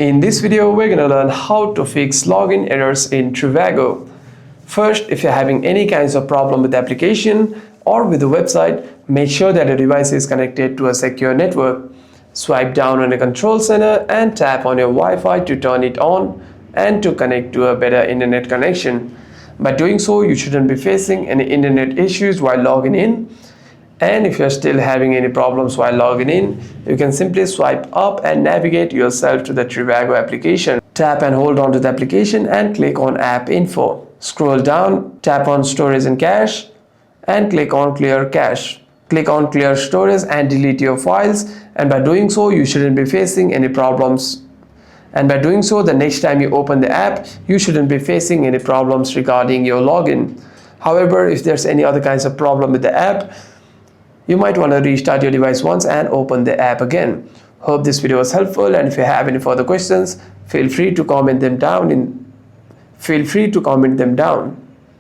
In this video, we're going to learn how to fix login errors in Trivago. First, if you're having any kinds of problem with the application or with the website, make sure that your device is connected to a secure network. Swipe down on the control center and tap on your Wi-Fi to turn it on and to connect to a better internet connection. By doing so, you shouldn't be facing any internet issues while logging in. And if you're still having any problems while logging in, you can simply swipe up and navigate yourself to the Trivago application. Tap and hold on to the application and click on App Info. Scroll down, tap on Storage and Cache and click on Clear Cache. Click on Clear Storage and delete your files, and by doing so, you shouldn't be facing any problems. And by doing so, the next time you open the app, you shouldn't be facing any problems regarding your login. However, if there's any other kinds of problem with the app, you might want to restart your device once and open the app again. Hope this video was helpful, and if you have any further questions, feel free to comment them down.